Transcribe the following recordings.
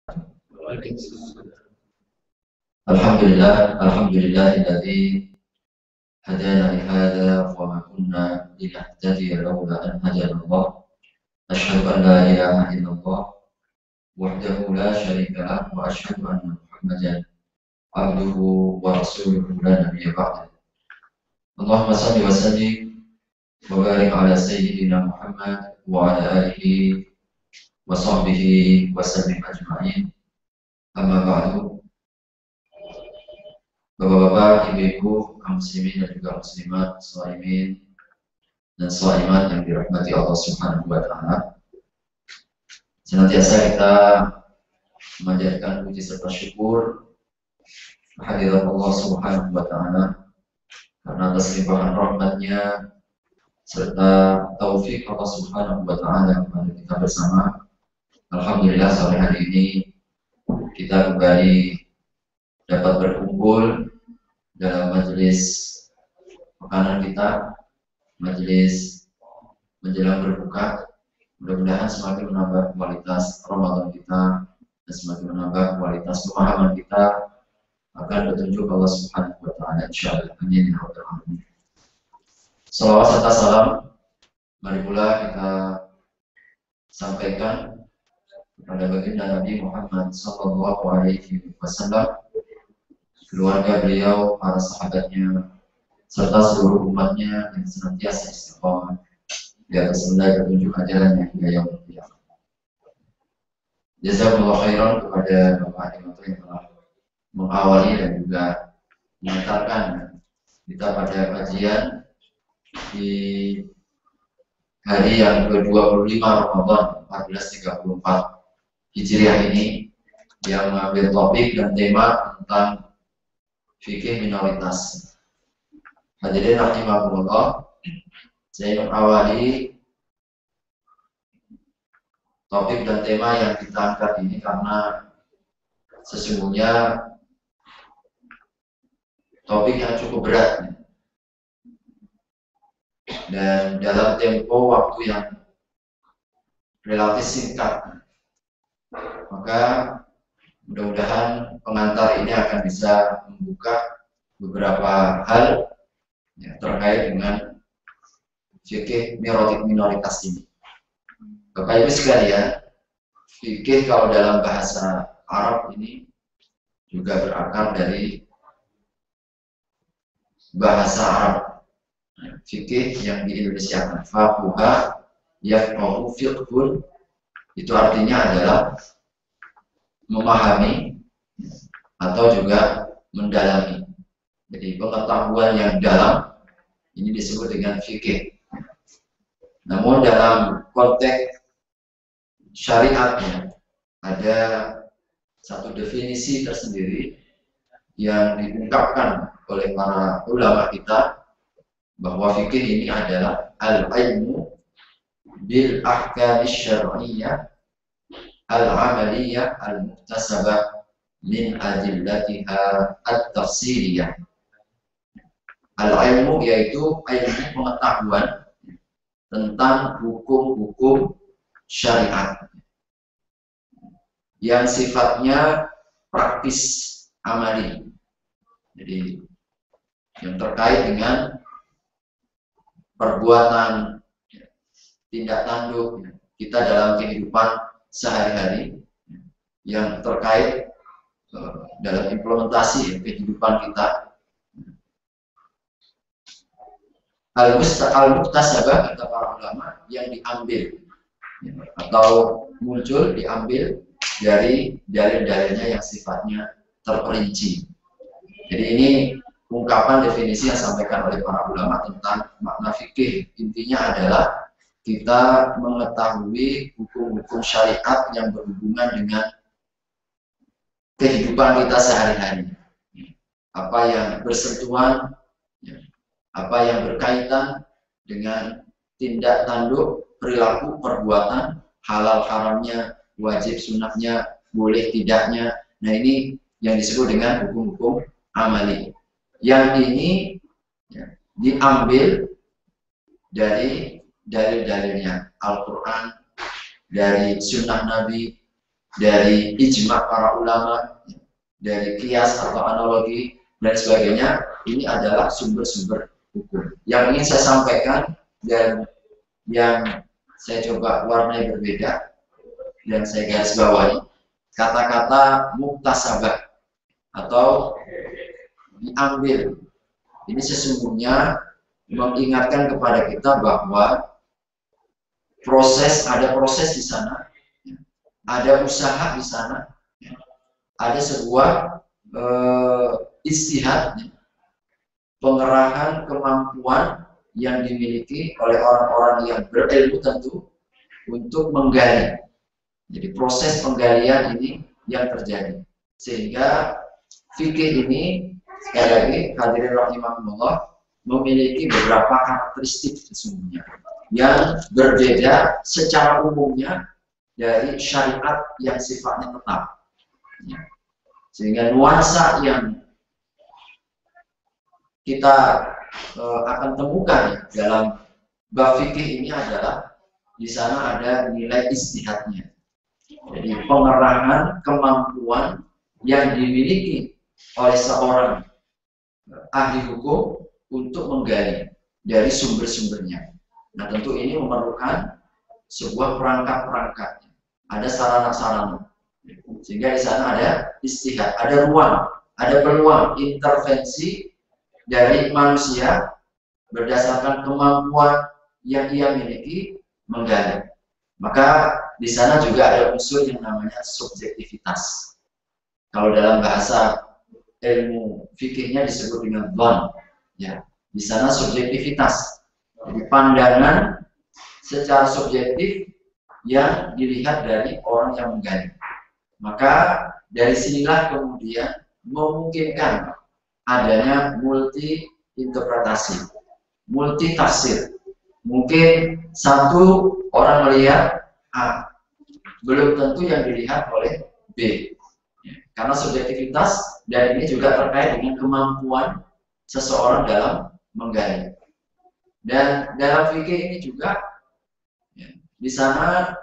Alhamdulillahilladzi hadana li hadza wa ma kunna linahtadiya laula an hadana Allah. Asyhadu an la ilaha illallah wahdahu la syarika lah wa asyhadu anna Muhammadan abduhu wa rasuluhu la nabiyya ba'da. Allahumma shalli wa sallim wa barik ala sayyidina Muhammad wa ala alihi wa sahbihi wa sallim ajma'in. Amma ba'du. Bapak-bapak, ibu-ibu, kaum muslimin dan juga muslimat, shaimin dan shaimat yang dirahmati Allah Subhanahu wa taala. Senantiasa kita memanjatkan puji serta syukur kehadirat Allah Subhanahu wa taala karena atas limpahan rahmatnya serta taufik Allah Subhanahu wa taala kepada kita bersama. Alhamdulillah sore hari ini kita kembali dapat berkumpul dalam majelis makanan kita, majelis menjelang berbuka. Mudah-mudahan semakin menambah kualitas Ramadan kita dan semakin menambah kualitas pemahaman kita akan petunjuk Allah Subhanahu wa taala insyaallah. Amin ya rabbal alamin. Salawat serta salam mari pula kita sampaikan kepada baginda Nabi Muhammad sallallahu alaihi wasallam, keluarga beliau, para sahabatnya, serta seluruh umatnya yang senantiasa istiqomah di atas benda petunjuk ajarannya hingga yaumul qiyamah. Jazakumullah khairan kepada Bapak Imam yang telah mengawali dan juga mengantarkan kita pada kajian di hari yang ke-25 Ramadan 1434 Hijriah ini, yang mengambil topik dan tema tentang fikih minoritas. Hadirin rahimakumullah, saya mengawali topik dan tema yang kita angkat ini karena sesungguhnya topik yang cukup berat dan dalam tempo waktu yang relatif singkat. Maka mudah-mudahan pengantar ini akan bisa membuka beberapa hal ya, terkait dengan fikih minoritas ini. Bapak Ibu sekalian, fikih kalau dalam bahasa Arab ini juga berakar dari bahasa Arab. Fikih yang di Indonesia faquha yafqahu fiqhun, itu artinya adalah memahami atau juga mendalami. Jadi pengetahuan yang dalam ini disebut dengan fikih. Namun dalam konteks syariatnya ada satu definisi tersendiri yang diungkapkan oleh para ulama kita, bahwa fikih ini adalah al-ilmu bil ahkam syar'iyyah al-amaliyah al-muktasabah min adillatiha at-tafsiliyah. Al-ilmu yaitu ilmu pengetahuan tentang hukum-hukum syariat yang sifatnya praktis amali. Jadi yang terkait dengan perbuatan, tindak tanduk kita dalam kehidupan sehari-hari yang terkait dalam implementasi kehidupan kita. Al-muktasabah kata para ulama yang diambil atau muncul diambil dari dalil-dalilnya yang sifatnya terperinci. Jadi ini ungkapan definisi yang disampaikan oleh para ulama tentang makna fikih. Intinya adalah kita mengetahui hukum-hukum syariat yang berhubungan dengan kehidupan kita sehari-hari. Apa yang bersentuhan, apa yang berkaitan dengan tindak tanduk, perilaku, perbuatan, halal haramnya, wajib sunahnya, boleh tidaknya. Nah ini yang disebut dengan hukum-hukum amali. Yang ini diambil dari dalil-dalilnya Al-Quran, dari sunnah Nabi, dari ijma para ulama, dari kias atau analogi dan sebagainya. Ini adalah sumber-sumber hukum yang ingin saya sampaikan dan yang saya coba warnai berbeda dan saya garis bawahi. Kata-kata muktasabah atau diambil, ini sesungguhnya mengingatkan kepada kita bahwa ada proses di sana, ada usaha di sana, ada sebuah istihad, pengerahan kemampuan yang dimiliki oleh orang-orang yang berilmu tentu untuk menggali. Jadi proses penggalian ini yang terjadi, sehingga fikih ini sekali lagi hadirin rahimakumullah memiliki beberapa karakteristik sesungguhnya yang berbeda secara umumnya dari syariat yang sifatnya tetap, sehingga nuansa yang kita akan temukan dalam bab fikih ini adalah di sana ada nilai istihadnya. Jadi pengerahan kemampuan yang dimiliki oleh seorang ahli hukum untuk menggali dari sumber-sumbernya. Nah, tentu ini memerlukan sebuah perangkat-perangkat, ada sarana-sarana, sehingga di sana ada istihad, ada ruang, ada peluang intervensi dari manusia berdasarkan kemampuan yang ia miliki menggali. Maka di sana juga ada unsur yang namanya subjektivitas. Kalau dalam bahasa ilmu fikihnya disebut dengan dhon, ya. Di sana subjektivitas, jadi pandangan secara subjektif yang dilihat dari orang yang menggali. Maka dari sinilah kemudian memungkinkan adanya multi interpretasi, multi tafsir. Mungkin satu orang melihat A, belum tentu yang dilihat oleh B, karena subjektivitas, dan ini juga terkait dengan kemampuan seseorang dalam menggali. Dan dalam fikih ini juga di sana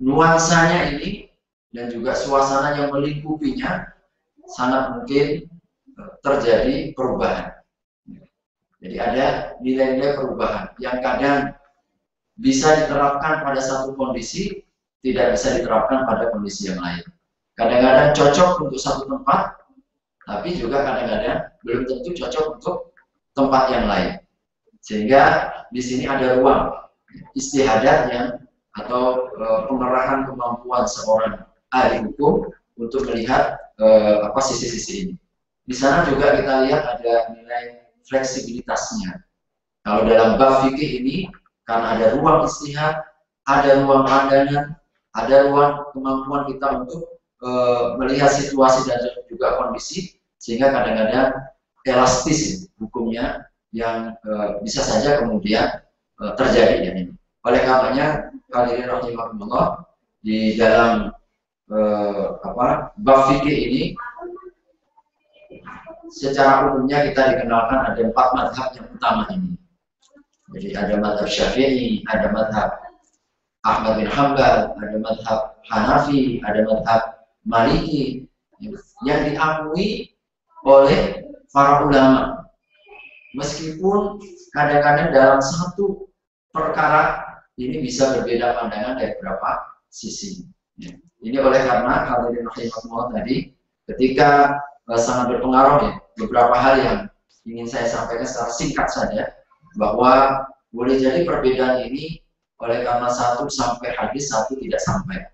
nuansanya ini dan juga suasana yang melingkupinya sangat mungkin terjadi perubahan. Jadi ada nilai-nilai perubahan yang kadang bisa diterapkan pada satu kondisi, tidak bisa diterapkan pada kondisi yang lain. Kadang-kadang cocok untuk satu tempat, tapi juga kadang-kadang belum tentu cocok untuk tempat yang lain. Sehingga di sini ada ruang istihadat yang atau pengerahan kemampuan seorang ahli hukum untuk melihat sisi-sisi ini. Di sana juga kita lihat ada nilai fleksibilitasnya. Kalau dalam bab fikih ini, karena ada ruang istihad, ada ruang pandangan, ada ruang kemampuan kita untuk melihat situasi dan juga kondisi, sehingga kadang-kadang elastis hukumnya yang bisa saja kemudian terjadi ya ini. Oleh karenanya hadirin rahimakumullah, di dalam bab fikih ini secara umumnya kita dikenalkan ada 4 mazhab yang utama ini. Jadi ada mazhab Syafi'i, ada mazhab Ahmad bin Hanbal, ada mazhab Hanafi, ada mazhab Maliki yang diakui oleh para ulama. Meskipun kadang-kadang dalam satu perkara ini bisa berbeda pandangan dari beberapa sisi. Ini oleh karena hadirin rahimakumullah tadi ketika sangat berpengaruh ya, beberapa hal yang ingin saya sampaikan secara singkat saja, bahwa boleh jadi perbedaan ini oleh karena satu sampai hadis, satu tidak sampai.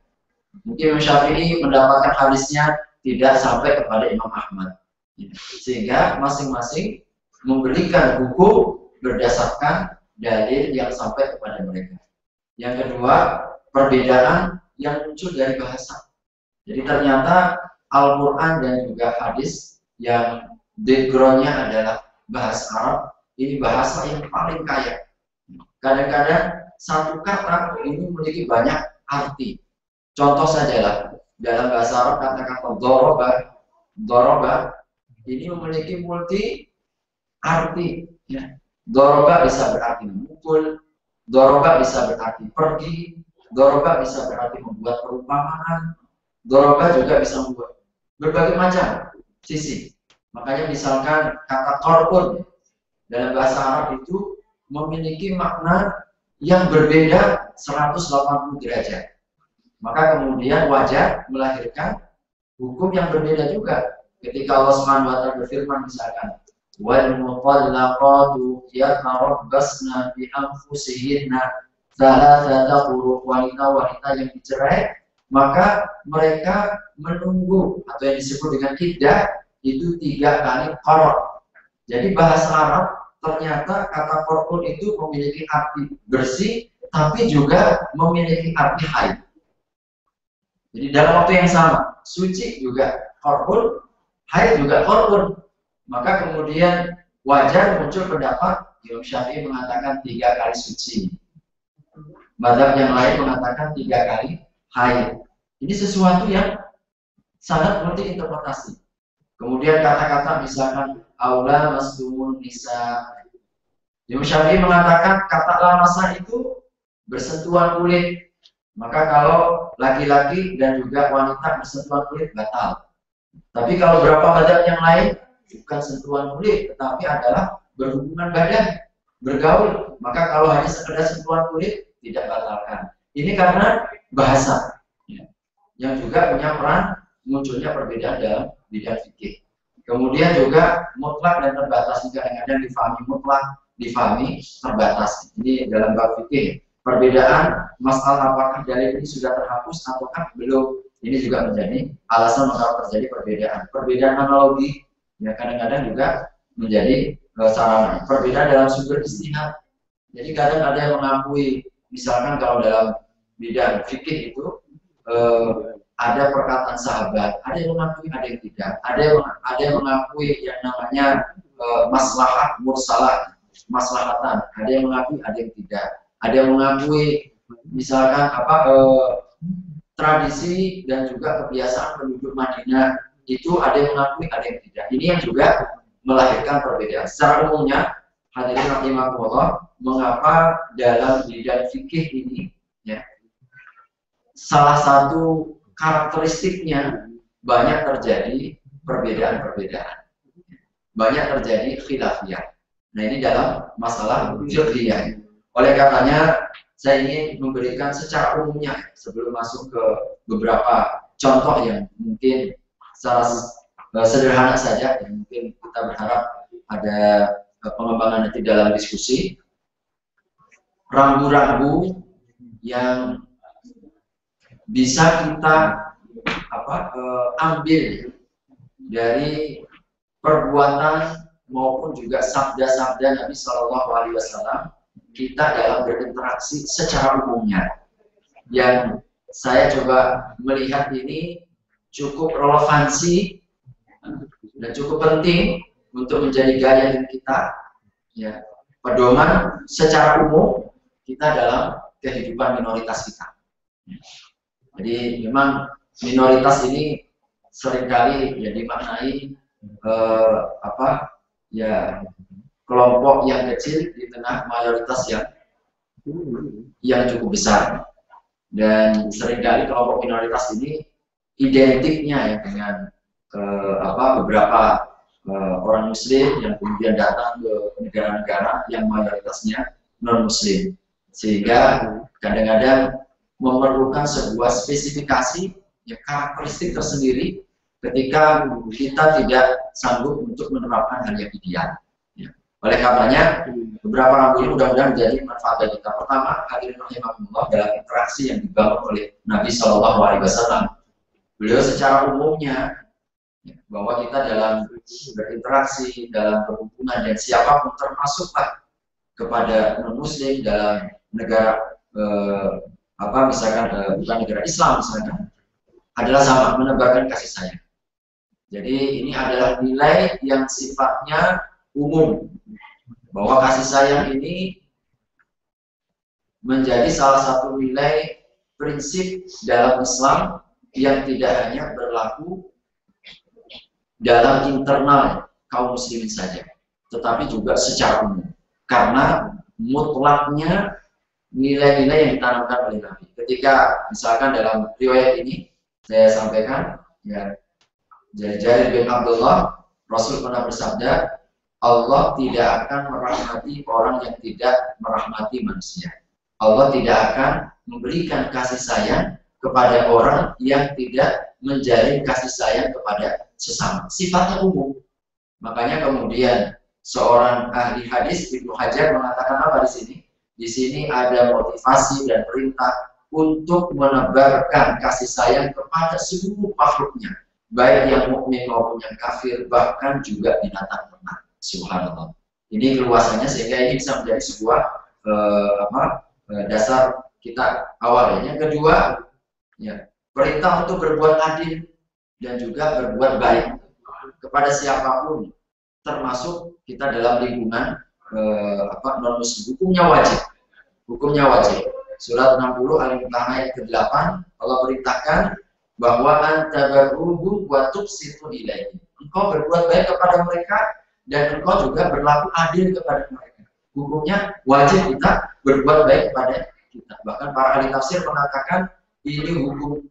Mungkin Imam Syafi'i mendapatkan hadisnya tidak sampai kepada Imam Ahmad, sehingga masing-masing memberikan hukum berdasarkan dalil yang sampai kepada mereka. Yang kedua, perbedaan yang muncul dari bahasa. Jadi ternyata Al-Quran dan juga hadis yang backgroundnya adalah bahasa Arab, ini bahasa yang paling kaya. Kadang-kadang satu kata ini memiliki banyak arti. Contoh sajalah, dalam bahasa Arab kata-kata doroba ini memiliki multi arti. Doroba bisa berarti memukul, doroba bisa berarti pergi, Doroba bisa berarti membuat perumpamaan. Doroba juga bisa membuat berbagai macam sisi. Makanya misalkan kata korun dalam bahasa Arab itu memiliki makna yang berbeda 180 derajat. Maka kemudian wajar melahirkan hukum yang berbeda juga. Ketika Allah Subhanahu wa taala berfirman misalkan wal mutallaqatu yatarabbasna bi anfusihinna thalathata quru, wanita-wanita yang dicerai maka mereka menunggu atau yang disebut dengan iddah itu 3 kali qara. Jadi bahasa Arab ternyata kata qur'un itu memiliki arti bersih tapi juga memiliki arti haid. Jadi dalam waktu yang sama, suci juga qur'un, haid juga qur'un. Maka kemudian wajar muncul pendapat Imam Syafi'i mengatakan 3 kali suci. Mazhab yang lain mengatakan 3 kali haid. Ini sesuatu yang sangat multi interpretasi. Kemudian kata-kata misalkan aula masdumun nisa. Imam Syafi'i mengatakan kata lamasa itu bersentuhan kulit. Maka kalau laki-laki dan juga wanita bersentuhan kulit batal. Tapi kalau beberapa mazhab yang lain bukan sentuhan kulit, tetapi adalah berhubungan badan, bergaul. Maka kalau hanya sekedar sentuhan kulit tidak batalkan. Ini karena bahasa yang juga punya peran munculnya perbedaan dalam bidang fikih. Kemudian juga mutlak dan terbatas, kadang-kadang difahami mutlak, difahami terbatas. Ini dalam bab fikih. Perbedaan masalah apakah dalil ini sudah terhapus ataukah belum. Ini juga menjadi alasan mengapa terjadi perbedaan. Perbedaan analogi ya kadang-kadang juga menjadi sarana. Perbedaan dalam sumber istihad. Jadi kadang ada yang mengakui misalkan kalau dalam bidang fikih itu ada perkataan sahabat, ada yang mengakui, ada yang tidak, ada yang mengakui yang namanya maslahat mursalah, maslahatan, ada yang mengakui, ada yang tidak, ada yang mengakui misalkan tradisi dan juga kebiasaan penduduk Madinah itu ada yang mengakui, ada yang tidak. Ini yang juga melahirkan perbedaan. Secara umumnya hadirin rahimakumullah, mengapa dalam bidang fikih ini ya salah satu karakteristiknya banyak terjadi perbedaan-perbedaan, banyak terjadi khilafiyah. Nah ini dalam masalah fiqhiyah. Oleh karenanya saya ingin memberikan secara umumnya sebelum masuk ke beberapa contoh yang mungkin secara sederhana saja, yang mungkin kita berharap ada pengembangan nanti dalam diskusi. Rambu-rambu yang bisa kita ambil dari perbuatan maupun juga sabda-sabda Nabi Shallallahu Alaihi Wasallam kita dalam berinteraksi secara umumnya. Yang saya coba melihat ini cukup relevansi dan cukup penting untuk menjadi gaya hidup kita, ya, pedoman secara umum kita dalam kehidupan minoritas kita. Jadi memang minoritas ini seringkali ya dimaknai kelompok yang kecil di tengah mayoritas yang cukup besar. Dan seringkali kelompok minoritas ini identiknya ya dengan beberapa orang muslim yang kemudian datang ke negara-negara yang mayoritasnya non-muslim, sehingga kadang-kadang memerlukan sebuah spesifikasi ya, karakteristik tersendiri ketika kita tidak sanggup untuk menerapkan hal yang ideal ya. Oleh karenanya beberapa rambu ini mudah-mudahan menjadi manfaat bagi kita. Pertama, hadirin rahimakumullah, dalam interaksi yang dibangun oleh Nabi Shallallahu Alaihi Wasallam, beliau secara umumnya bahwa kita dalam berinteraksi, dalam berhubungan dan siapapun termasuklah kepada non-muslim dalam negara misalkan bukan negara Islam misalkan, adalah sama, menebarkan kasih sayang. Jadi ini adalah nilai yang sifatnya umum, bahwa kasih sayang ini menjadi salah satu nilai prinsip dalam Islam yang tidak hanya berlaku dalam internal kaum muslimin saja, tetapi juga secara umum. Karena mutlaknya nilai-nilai yang ditanamkan oleh Nabi. Ketika misalkan dalam riwayat ini saya sampaikan, ya, Jarir bin Abdullah, Rasul pernah bersabda, Allah tidak akan merahmati orang yang tidak merahmati manusia. Allah tidak akan memberikan kasih sayang kepada orang yang tidak menjalin kasih sayang kepada sesama. Sifatnya umum. Makanya kemudian seorang ahli hadis Ibnu Hajar mengatakan apa di sini? Di sini ada motivasi dan perintah untuk menebarkan kasih sayang kepada seluruh makhluknya, baik yang mukmin maupun yang kafir, bahkan juga binatang ternak. Subhanallah. Ini keluasannya sehingga ini bisa menjadi sebuah dasar kita awalnya. Yang kedua, ya, perintah untuk berbuat adil dan juga berbuat baik kepada siapapun, termasuk kita dalam lingkungan non muslim. Hukumnya wajib. Surat 60 Al-Imran ayat ke-8, Allah perintahkan bahwa antabaruhum wa tuqsitu ilaihi. Engkau berbuat baik kepada mereka dan engkau juga berlaku adil kepada mereka. Hukumnya wajib kita berbuat baik kepada kita. Bahkan para ahli tafsir mengatakan ini hukum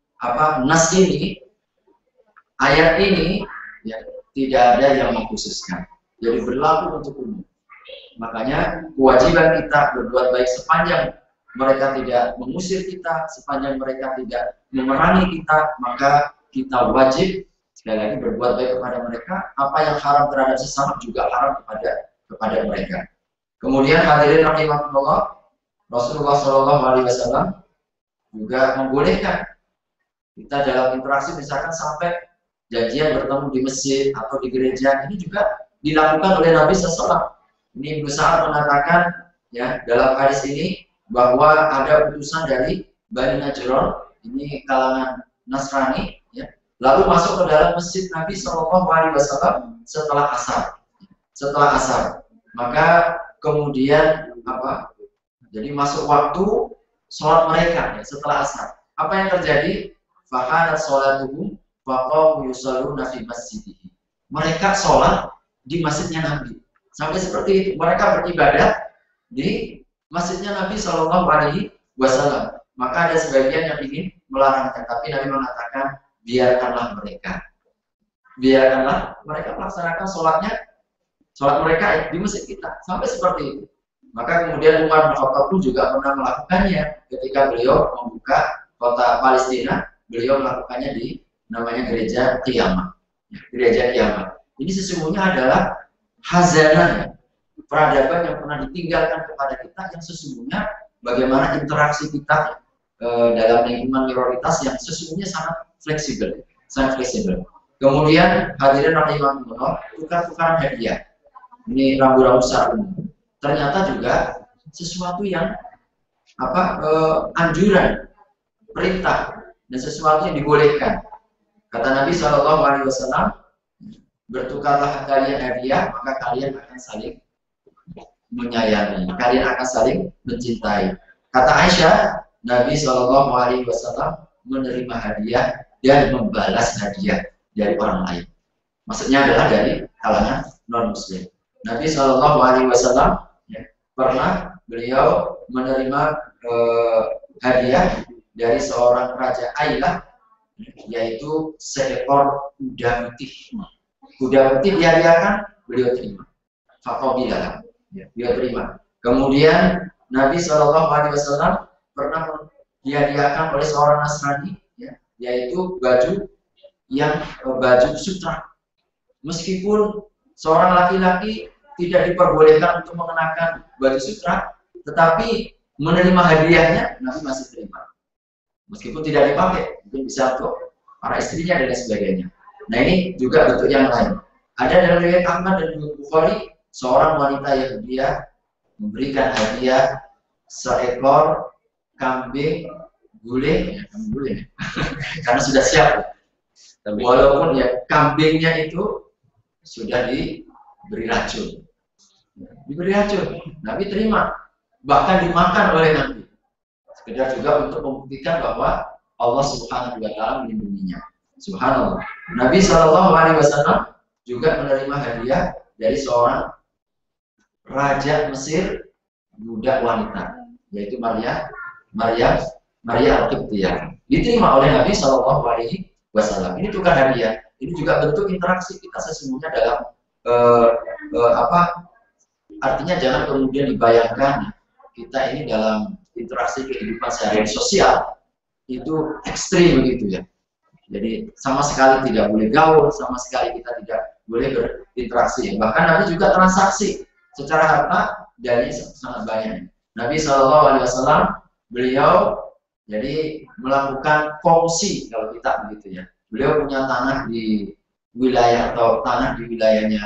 nas ini, ayat ini, ya, tidak ada yang mengkhususkan. Jadi berlaku untuk umum. Makanya kewajiban kita berbuat baik sepanjang mereka tidak mengusir kita, sepanjang mereka tidak memerangi kita, maka kita wajib sekali lagi berbuat baik kepada mereka. Apa yang haram terhadap sesama juga haram kepada mereka. Kemudian hadirin rahimahullah, Rasulullah SAW juga membolehkan kita dalam interaksi, misalkan sampai janjian bertemu di masjid atau di gereja, ini juga dilakukan oleh Nabi SAW. Ini Ibnu Sa'ad mengatakan, ya, dalam hadis ini bahwa ada utusan dari Bani Najron, ini kalangan Nasrani, ya, lalu masuk ke dalam masjid Nabi SAW setelah asar. Maka kemudian jadi masuk waktu sholat mereka, ya, setelah asar. Apa yang terjadi? Fahanat sholatuhum faqamu yusalluna fi masjidihi. Mereka sholat di masjidnya Nabi. Sampai seperti itu, mereka beribadah di masjidnya Nabi SAW. Maka ada sebagian yang ingin melarangnya, tapi Nabi mengatakan biarkanlah mereka melaksanakan sholat mereka di masjid kita. Sampai seperti itu. Maka kemudian Umar bin Khattab pun juga pernah melakukannya ketika beliau membuka kota Palestina. Beliau melakukannya di namanya gereja Qiyamah. Ini sesungguhnya adalah hazanah, peradaban yang pernah ditinggalkan kepada kita, yang sesungguhnya bagaimana interaksi kita dalam lingkungan minoritas yang sesungguhnya sangat fleksibel. Kemudian hadirin rahimahullah, tukar-tukaran hadiah. Ini rambu-rambu sarung. Ternyata juga sesuatu yang anjuran, perintah, dan sesuatu yang dibolehkan. Kata Nabi SAW, bertukarlah kalian hadiah, maka kalian akan saling menyayangi, kalian akan saling mencintai. Kata Aisyah, Nabi SAW menerima hadiah dan membalas hadiah dari orang lain. Maksudnya adalah dari kalangan non muslim. Nabi SAW pernah beliau menerima hadiah dari seorang raja Ailah, yaitu seekor kuda putih. Kuda putih dihadiahkan, beliau terima. Faqabilah, beliau terima. Kemudian Nabi SAW pernah dihadiahkan oleh seorang Nasrani, ya, yaitu baju sutra. Meskipun seorang laki-laki tidak diperbolehkan untuk mengenakan baju sutra, tetapi menerima hadiahnya Nabi masih terima. Meskipun tidak dipakai, mungkin bisa untuk para istrinya dan sebagainya. Nah, ini juga bentuk yang lain. Ada dalam riwayat Ahmad dan Bukhari, seorang wanita Yahudiyah memberikan hadiah seekor kambing gulai, karena sudah siap. Walaupun ya kambingnya itu sudah diberi racun, Nabi terima, bahkan dimakan oleh Nabi. Sekedar juga untuk membuktikan bahwa Allah Subhanahu wa Ta'ala melindunginya. Subhanallah. Nabi SAW juga menerima hadiah dari seorang raja Mesir, budak wanita. yaitu Maria Al-Qibtiyah. Diterima oleh Nabi Shallallahu Alaihi Wasallam. Ini bukan hadiah, ini juga bentuk interaksi kita sesungguhnya dalam artinya jangan kemudian dibayangkan kita ini dalam interaksi kehidupan sehari-hari sosial itu ekstrim begitu ya. Jadi sama sekali tidak boleh gaul, sama sekali kita tidak boleh berinteraksi. Bahkan Nabi juga transaksi secara harta dari sangat banyak. Nabi Shallallahu Alaihi Wasallam beliau jadi melakukan kongsi kalau kita begitu ya. Beliau punya tanah di wilayah atau tanah di wilayahnya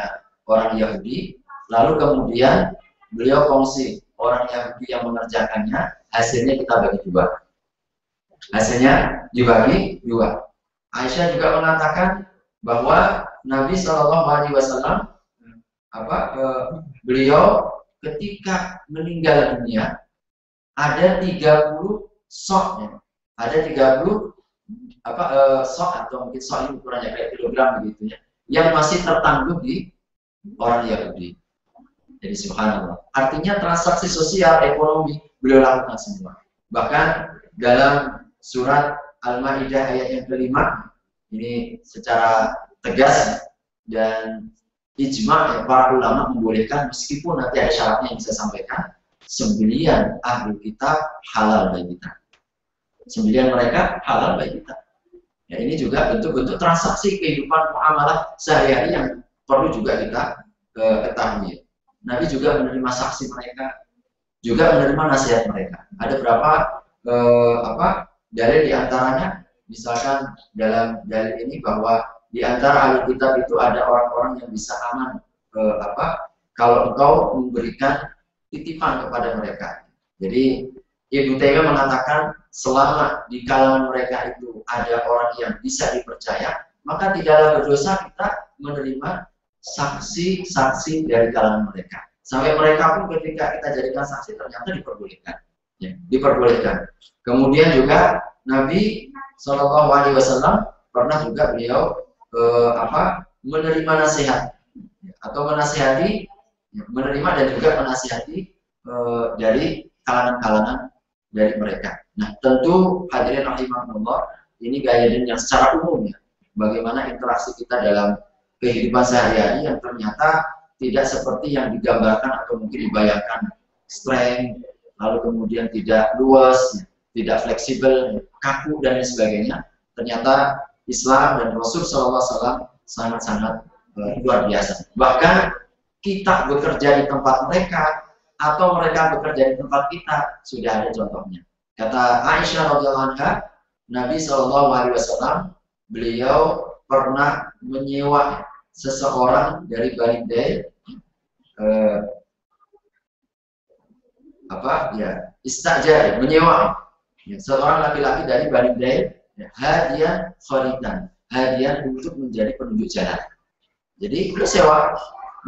orang Yahudi, lalu kemudian beliau kongsi orang Yahudi yang mengerjakannya, hasilnya kita bagi dua. Hasilnya dibagi dua. Aisyah juga mengatakan bahwa Nabi Shallallahu Alaihi Wasallam beliau ketika meninggal dunia ada 30 sok, ada 30 sok atau mungkin sok ini ukurannya kayak kilogram begitu ya, yang masih tertangguh di orang Yahudi. Jadi subhanallah. Artinya transaksi sosial, ekonomi beliau lakukan semua. Bahkan dalam surat Al-Maidah ayat yang kelima ini secara tegas dan ijma ya, para ulama membolehkan meskipun nanti ada syaratnya yang saya sampaikan, sembelian ahli kitab halal bagi kita. Sembelian mereka halal bagi kita. Ya, ini juga bentuk-bentuk transaksi kehidupan muamalah sehari-hari yang perlu juga kita ketahui. Nabi juga menerima saksi mereka, juga menerima nasihat mereka. Ada berapa dalil diantaranya, misalkan dalam dalil ini bahwa di antara ahli kitab itu ada orang-orang yang bisa aman kalau engkau memberikan titipan kepada mereka. Jadi Ibnu Taimiyah mengatakan selama di kalangan mereka itu ada orang yang bisa dipercaya, maka tidaklah berdosa kita menerima saksi-saksi dari kalangan mereka. Sampai mereka pun ketika kita jadikan saksi ternyata diperbolehkan. Ya, diperbolehkan. Kemudian juga Nabi Shallallahu Alaihi Wasallam pernah juga beliau menerima nasihat atau menasihati, menerima dan juga menasihati dari kalangan-kalangan dari mereka. Nah, tentu hadirin rahimahullah, ini guidance yang secara umum ya, bagaimana interaksi kita dalam kehidupan sehari-hari yang ternyata tidak seperti yang digambarkan atau mungkin dibayangkan, strength, lalu kemudian tidak luas, tidak fleksibel, kaku dan lain sebagainya. Ternyata Islam dan Rasul SAW sangat-sangat luar biasa. Bahkan kita bekerja di tempat mereka atau mereka bekerja di tempat kita sudah ada contohnya. Kata Aisyah radhiyallahu anha, Nabi SAW beliau pernah menyewa seseorang dari Bani Dail, istajar, menyewa seorang laki-laki dari Bani Dail, hadiah khalidan, hadiah untuk menjadi penunjuk jalan. Jadi beliau sewa,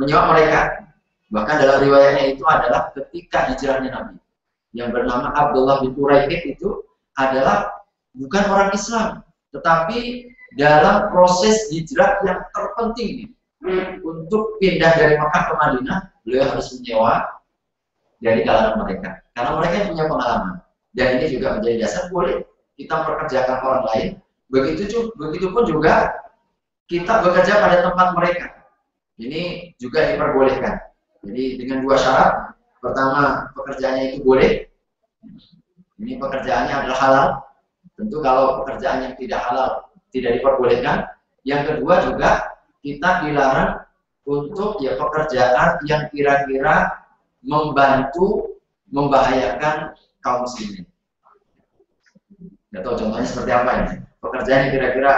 menyewa mereka. Bahkan dalam riwayatnya itu adalah ketika hijrahnya Nabi yang bernama Abdullah bin Uraikid itu adalah bukan orang Islam, tetapi dalam proses hijrah yang terpenting untuk pindah dari Makkah ke Madinah, beliau harus menyewa dari kalangan mereka karena mereka yang punya pengalaman. Dan ini juga menjadi dasar boleh kita pekerjakan orang lain. Begitupun juga kita bekerja pada tempat mereka. Ini juga diperbolehkan. Jadi dengan dua syarat. Pertama, pekerjaannya itu boleh. Ini pekerjaannya adalah halal. Tentu kalau pekerjaan yang tidak halal tidak diperbolehkan. Yang kedua juga kita dilarang untuk pekerjaan yang kira-kira membantu membahayakan kaum muslimin. Nggak tahu contohnya seperti apa ini. Pekerjaan yang kira-kira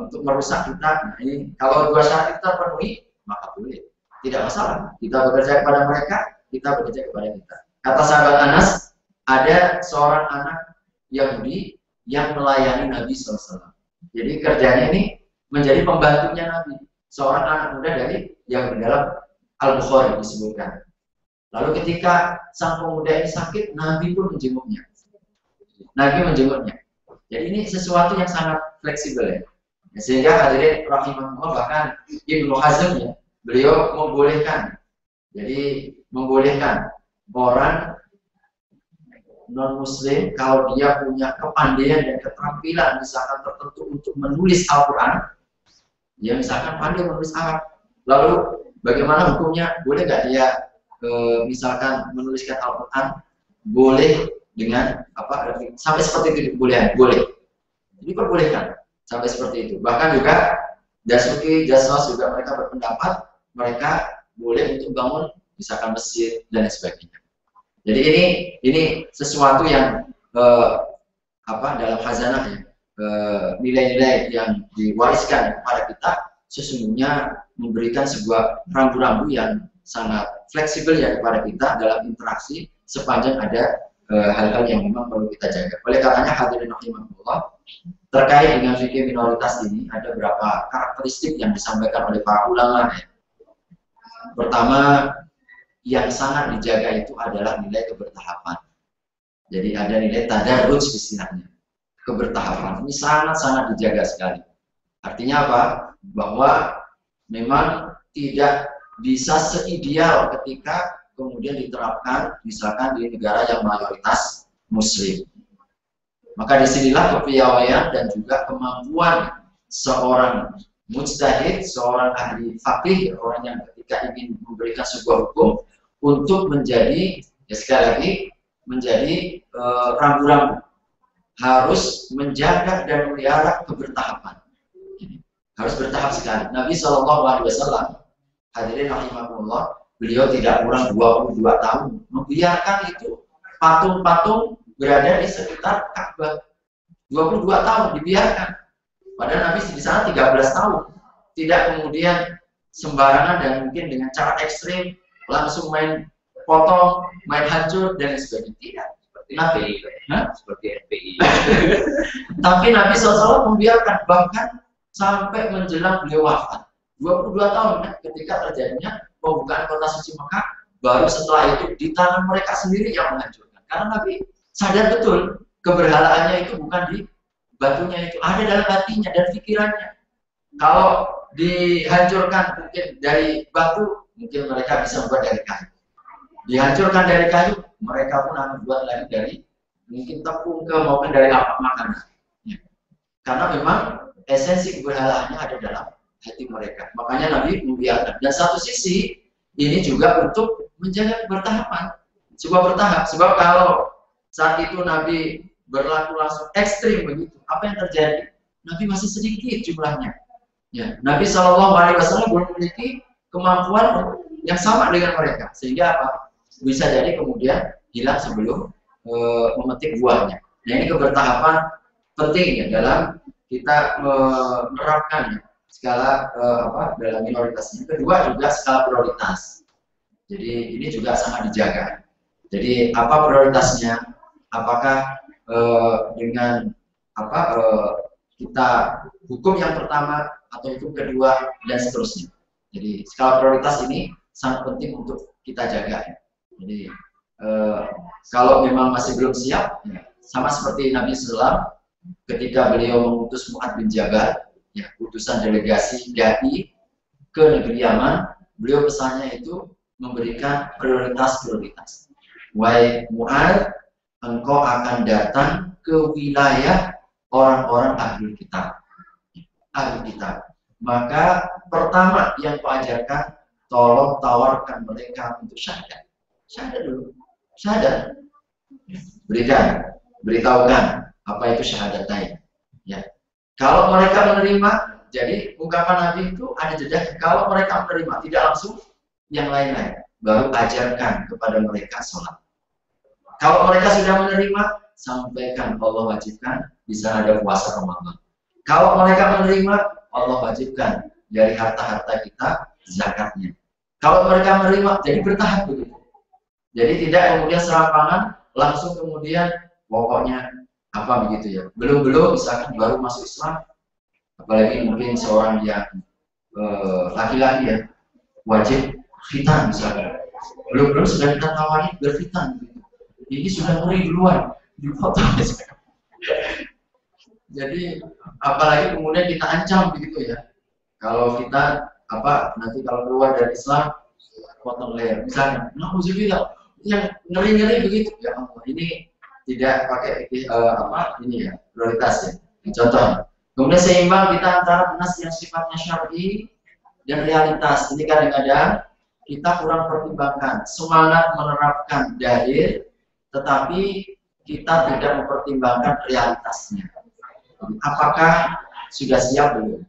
untuk merusak kita. Nah, ini kalau dua syarat kita penuhi, maka boleh. Tidak masalah. Kita bekerja kepada mereka, kita bekerja kepada kita. Kata sahabat Anas, ada seorang anak Yahudi yang melayani Nabi SAW. Jadi kerjanya ini menjadi pembantunya Nabi. Seorang anak muda dari yang dalam Al-Bukhari disebutkan. Lalu ketika sang pemuda ini sakit, Nabi pun menjenguknya. Jadi ini sesuatu yang sangat fleksibel ya. Sehingga hadirin rahimahullah, bahkan Ibnu Hazm ya, beliau membolehkan. Jadi membolehkan orang non muslim kalau dia punya kepandaian dan keterampilan misalkan tertentu untuk menulis Al-Quran, dia misalkan pandai menulis Arab, lalu bagaimana hukumnya? Boleh nggak dia misalkan menuliskan Al-Quran? Boleh dengan apa? Sampai seperti itu boleh, boleh. Jadi perbolehkan sampai seperti itu. Bahkan juga Dasuki, Jaswas juga mereka berpendapat mereka boleh untuk bangun misalkan masjid dan sebagainya. Jadi ini sesuatu yang dalam khazanah ya, nilai-nilai yang diwariskan kepada kita sesungguhnya memberikan sebuah rambu-rambu yang sangat fleksibel ya kepada kita dalam interaksi sepanjang ada hal-hal yang memang perlu kita jaga. Oleh karenanya hadirin rahimakumullah, terkait dengan fikih minoritas ini ada beberapa karakteristik yang disampaikan oleh para ulama ya. Pertama, yang sangat dijaga itu adalah nilai kebertahapan. Jadi ada nilai tadarruj istilahnya. Kebertahapan ini sangat-sangat dijaga sekali. Artinya apa? Bahwa memang tidak bisa seideal ketika kemudian diterapkan misalkan di negara yang mayoritas muslim. Maka disinilah kepiawaian dan juga kemampuan seorang mujtahid, seorang ahli fakih, orang yang ketika ingin memberikan sebuah hukum untuk menjadi, ya sekali lagi, menjadi rambu-rambu, harus menjaga dan memelihara kebertahapan. Harus bertahap sekali. Nabi SAW, hadirin rahimakumullah, beliau tidak kurang 22 tahun membiarkan itu patung-patung berada di sekitar Ka'bah. 22 tahun dibiarkan. Padahal Nabi di sana 13 tahun. Tidak kemudian sembarangan dan mungkin dengan cara ekstrim langsung main potong, main hancur dan sebagainya. Tidak seperti Nabi, seperti FPI. Tapi Nabi SAW membiarkan bahkan sampai menjelang beliau wafat. 22 tahun kan, ketika terjadinya pembukaan kota suci Mekah, baru setelah itu di tangan mereka sendiri yang menghancurkan. Karena Nabi sadar betul keberhalaannya itu bukan di batunya itu, ada dalam hatinya dan pikirannya. Kalau dihancurkan mungkin dari batu, mungkin mereka bisa buat dari kayu. Dihancurkan dari kayu, mereka pun akan buat lagi dari mungkin tepung ke maupun dari apa makanan. Ya. Karena memang esensi keberhalaannya ada dalam hati mereka. Makanya Nabi membiarkan. Dan satu sisi ini juga untuk menjaga kebertahapan. Sebuah bertahap. Sebab kalau saat itu Nabi berlaku langsung ekstrim begitu, apa yang terjadi? Nabi masih sedikit jumlahnya. Ya, Nabi SAW belum memiliki kemampuan yang sama dengan mereka, sehingga apa? Bisa jadi kemudian hilang sebelum memetik buahnya. Nah ini kebertahapan penting ya dalam kita menerapkan ya, skala dalam minoritasnya. Kedua juga skala prioritas. Jadi ini juga sangat dijaga. Jadi apa prioritasnya? Apakah dengan kita hukum yang pertama atau hukum kedua dan seterusnya. Jadi skala prioritas ini sangat penting untuk kita jaga. Jadi kalau memang masih belum siap, ya, sama seperti Nabi SAW ketika beliau mengutus Mu'adz bin Jabal, ya, utusan delegasi dai ke negeri Yaman, beliau pesannya itu memberikan prioritas-prioritas. Wahai Mu'adz, engkau akan datang ke wilayah orang-orang ahli kitab. Ahli kitab. Maka pertama yang kau ajarkan, tolong tawarkan mereka untuk syahadat. Syahadat dulu. Syahadat. Berikan, beritahukan apa itu syahadatain. Ya. Kalau mereka menerima, jadi ungkapan Nabi itu ada jeda. Kalau mereka menerima, tidak langsung yang lain-lain. Baru ajarkan kepada mereka sholat. Kalau mereka sudah menerima, sampaikan Allah wajibkan bisa ada puasa Ramadan. Kalau mereka menerima, Allah wajibkan dari harta-harta kita zakatnya. Kalau mereka menerima, jadi bertahap begitu. Jadi tidak kemudian serampangan, langsung kemudian pokoknya apa begitu ya. Belum misalkan baru masuk Islam, apalagi mungkin seorang yang laki-laki ya wajib khitan misalkan. Belum sudah kita tawari berkhitan. Ini sudah ngeri duluan dipotong. Jadi apalagi kemudian kita ancam begitu ya. Kalau kita nanti kalau keluar dari Islam potong leher misalnya. Nah, yang ngeri-ngeri begitu ya Allah. Ini tidak pakai ini ya, prioritas ya. Contoh. Kemudian seimbang kita antara nas yang sifatnya syar'i dan realitas. Ini kadang-kadang kita kurang pertimbangkan, semangat menerapkan dalil, tetapi kita tidak mempertimbangkan realitasnya. Apakah sudah siap belum?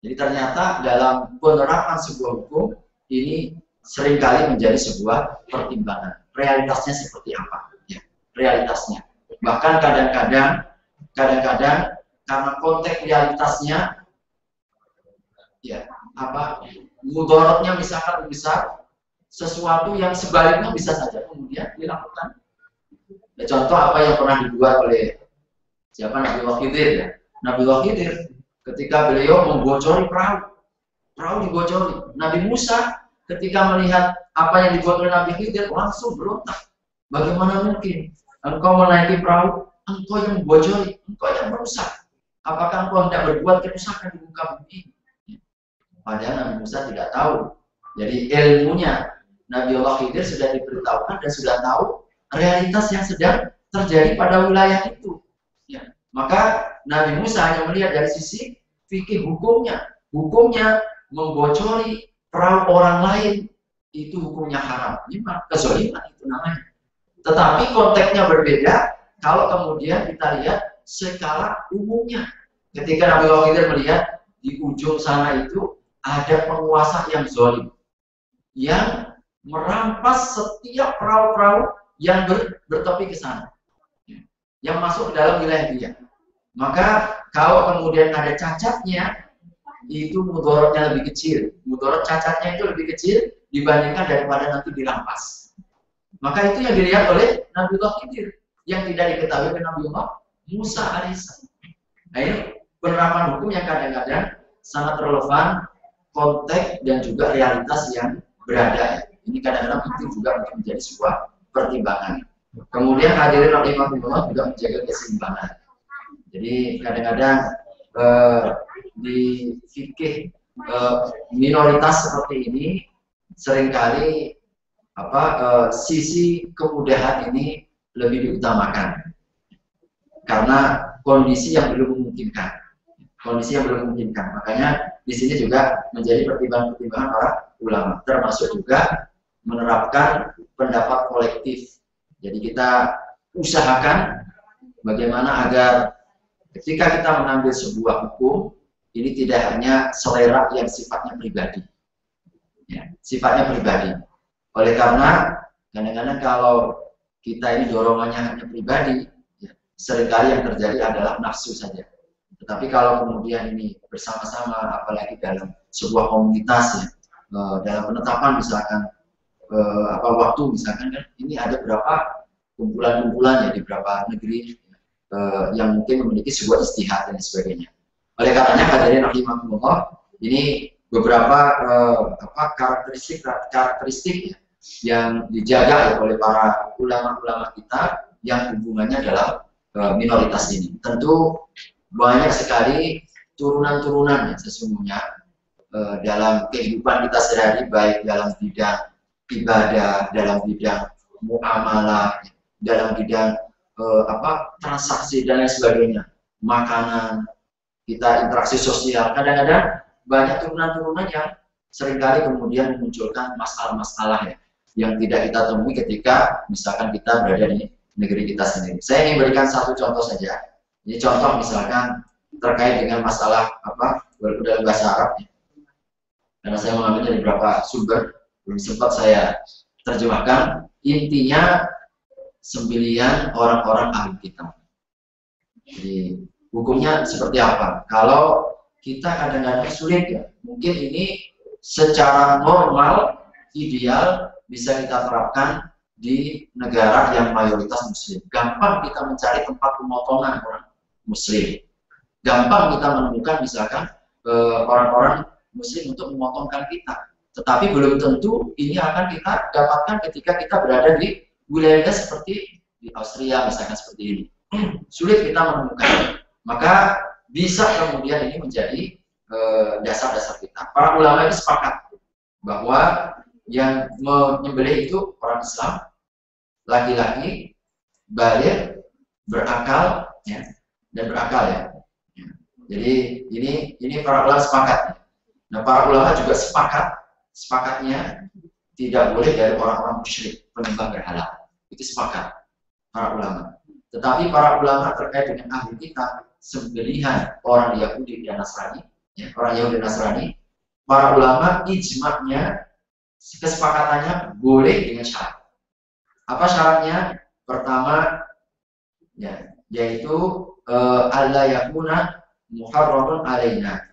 Jadi ternyata dalam penerapan sebuah hukum ini seringkali menjadi sebuah pertimbangan. Realitasnya seperti apa? Ya, realitasnya. Bahkan kadang-kadang karena konteks realitasnya, ya mudaratnya misalkan besar, sesuatu yang sebaliknya bisa saja kemudian dilakukan. Ya, contoh apa yang pernah dibuat oleh siapa, Nabiullah Khidir ya. Nabiullah Khidir ketika beliau membocori perahu dibocori. Nabi Musa ketika melihat apa yang dibuat oleh Nabi Khidir langsung berontak. Bagaimana mungkin engkau menaiki perahu, engkau yang membocori, engkau yang merusak. Apakah engkau hendak berbuat kerusakan di muka bumi? Padahal Nabi Musa tidak tahu. Jadi ilmunya Nabiullah Khidir sudah diberitahukan dan sudah tahu realitas yang sedang terjadi pada wilayah itu. Ya. Maka Nabi Musa hanya melihat dari sisi fikih hukumnya. Hukumnya membocori perahu orang lain itu hukumnya haram. Ini kezaliman itu namanya. Tetapi konteksnya berbeda kalau kemudian kita lihat skala umumnya. Ketika Nabi Khidir melihat di ujung sana itu ada penguasa yang zalim, yang merampas setiap perahu-perahu yang bertopi ke sana, yang masuk ke dalam wilayah dia. Maka kalau kemudian ada cacatnya, itu mudaratnya lebih kecil. Mudarat cacatnya itu lebih kecil dibandingkan daripada nanti dirampas. Maka itu yang dilihat oleh Nabiullah Khidir yang tidak diketahui oleh Nabiullah Musa alaihissalam. Nah, ini penerapan hukum yang kadang-kadang sangat relevan konteks dan juga realitas yang berada. Ini kadang-kadang penting juga untuk menjadi sebuah pertimbangan. Kemudian hadirin rahimahumullah juga menjaga keseimbangan. Jadi kadang-kadang di fikih minoritas seperti ini seringkali sisi kemudahan ini lebih diutamakan karena kondisi yang belum memungkinkan. Makanya di sini juga menjadi pertimbangan-pertimbangan para ulama, termasuk juga menerapkan pendapat kolektif. Jadi kita usahakan bagaimana agar ketika kita mengambil sebuah hukum ini tidak hanya selera yang sifatnya pribadi, ya, sifatnya pribadi. Oleh karena kadang-kadang kalau kita ini dorongannya hanya pribadi, ya, seringkali yang terjadi adalah nafsu saja. Tetapi kalau kemudian ini bersama-sama, apalagi dalam sebuah komunitas, ya, dalam penetapan misalkan waktu misalkan kan ini ada berapa kumpulan-kumpulan ya di beberapa negeri yang mungkin memiliki sebuah istihad dan sebagainya. Oleh karenanya hadirin rahimahumullah, ini beberapa karakteristik ya, yang dijaga ya, oleh para ulama-ulama kita yang hubungannya dalam minoritas ini. Tentu banyak sekali turunan-turunan ya, sesungguhnya dalam kehidupan kita sehari-hari, baik dalam bidang ibadah, dalam bidang muamalah, dalam bidang transaksi dan lain sebagainya, makanan, kita interaksi sosial. Kadang-kadang banyak turunan-turunan yang seringkali kemudian memunculkan masalah-masalah ya, yang tidak kita temui ketika misalkan kita berada di negeri kita sendiri. Saya ingin berikan satu contoh saja. Ini contoh misalkan terkait dengan masalah walaupun dalam bahasa Arab ya. Karena saya mengambil dari beberapa sumber, belum sempat saya terjemahkan. Intinya sembelihan orang-orang ahli kitab. Jadi hukumnya seperti apa? Kalau kita kadang-kadang sulit ya, mungkin ini secara normal ideal bisa kita terapkan di negara yang mayoritas muslim. Gampang kita mencari tempat pemotongan orang muslim. Gampang kita menemukan misalkan orang-orang muslim untuk memotongkan kita. Tetapi belum tentu ini akan kita dapatkan ketika kita berada di wilayah seperti di Austria misalkan seperti ini. Sulit kita menemukan. Maka bisa kemudian ini menjadi dasar-dasar kita. Para ulama ini sepakat bahwa yang menyembelih itu orang Islam, laki-laki, baligh, berakal, ya, dan berakal ya. Jadi ini para ulama sepakat. Nah, para ulama juga sepakatnya tidak boleh dari orang-orang musyrik penyembah berhala. Itu sepakat para ulama. Tetapi para ulama terkait dengan ahli kitab, sembelihan orang Yahudi dan Nasrani, ya, orang Yahudi dan Nasrani, para ulama ijma'nya kesepakatannya boleh dengan syarat. Apa syaratnya? Pertama, ya, yaitu alla yakuna muharramun alaina.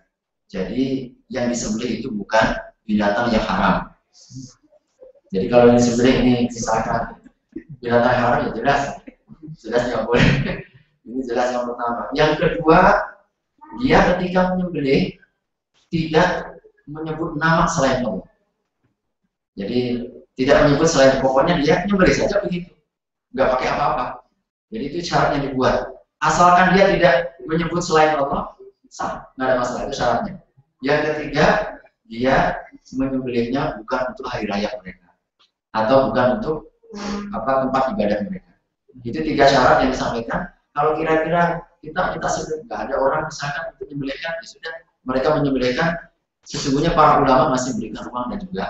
Jadi yang disembelih itu bukan binatang yang haram. Jadi kalau yang disembelih ini misalkan binatang yang haram, ya jelas nggak boleh. Ini jelas yang pertama. Yang kedua, dia ketika menyembelih tidak menyebut nama selain Allah. Jadi tidak menyebut selain, pokoknya dia menyembelih saja begitu, nggak pakai apa-apa. Jadi itu syarat yang dibuat. Asalkan dia tidak menyebut selain Allah, sah, nggak ada masalah, itu syaratnya. Yang ketiga, dia menyembelihnya bukan untuk hari raya mereka atau bukan untuk tempat ibadah mereka. Itu 3 syarat yang disampaikan. Kalau kira-kira kita sudah nggak ada orang misalkan untuk menyembelihkan, ya sudah mereka menyembelihkan. Sesungguhnya para ulama masih memberikan ruang dan juga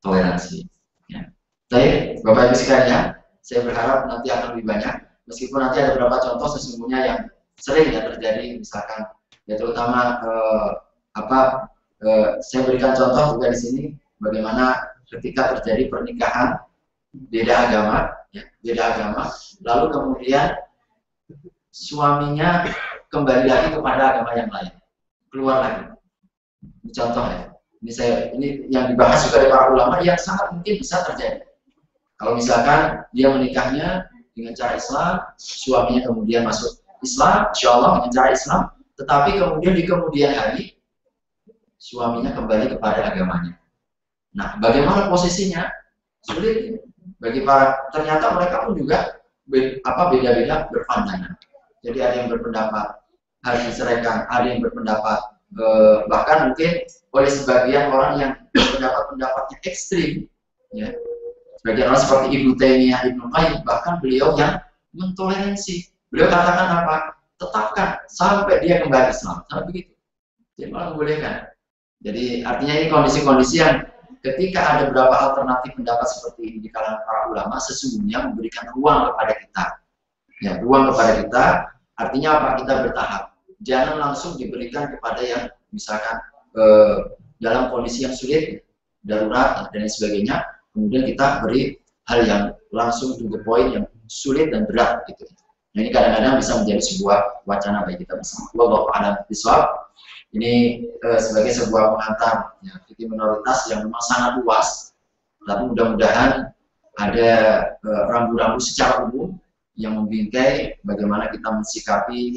toleransi. Ya. Baik, Bapak Ibu sekalian, saya berharap nanti akan lebih banyak. Meskipun nanti ada beberapa contoh sesungguhnya yang sering ya terjadi, misalkan ya terutama saya berikan contoh juga di sini bagaimana ketika terjadi pernikahan beda agama, lalu kemudian suaminya kembali lagi kepada agama yang lain, keluar lagi. Ini contoh ya. Ini yang dibahas juga oleh para ulama yang sangat mungkin bisa terjadi. Kalau misalkan dia menikahnya dengan cara Islam, suaminya kemudian masuk Islam, insya Allah dengan cara Islam, tetapi kemudian di kemudian hari suaminya kembali kepada agamanya. Nah, bagaimana posisinya? Sulit bagi ternyata mereka pun juga beda-beda berpandangan. Jadi ada yang berpendapat harus diceraikan, ada yang berpendapat bahkan mungkin oleh sebagian orang yang pendapat-pendapatnya ekstrim, ya. Sebagian orang seperti Ibnu Taimiyah, Ibnu Qayyim, bahkan beliau yang mentoleransi. Beliau katakan apa? Tetapkan sampai dia kembali Islam, sampai begitu. Jadi malah membolehkan. Jadi artinya ini kondisi-kondisi yang ketika ada beberapa alternatif pendapat seperti ini di kalangan para ulama, sesungguhnya memberikan ruang kepada kita. Ya, ruang kepada kita, artinya apa? Kita bertahap. Jangan langsung diberikan kepada yang misalkan dalam kondisi yang sulit, darurat dan lain sebagainya. Kemudian kita beri hal yang langsung to the point, yang sulit dan berat gitu. Nah, ini kadang-kadang bisa menjadi sebuah wacana bagi kita bersama. Wallahu a'lam bishawab. Ini sebagai sebuah pengantar ya, fikih minoritas yang memang sangat luas, tapi mudah-mudahan ada rambu-rambu secara umum yang membingkai bagaimana kita mensikapi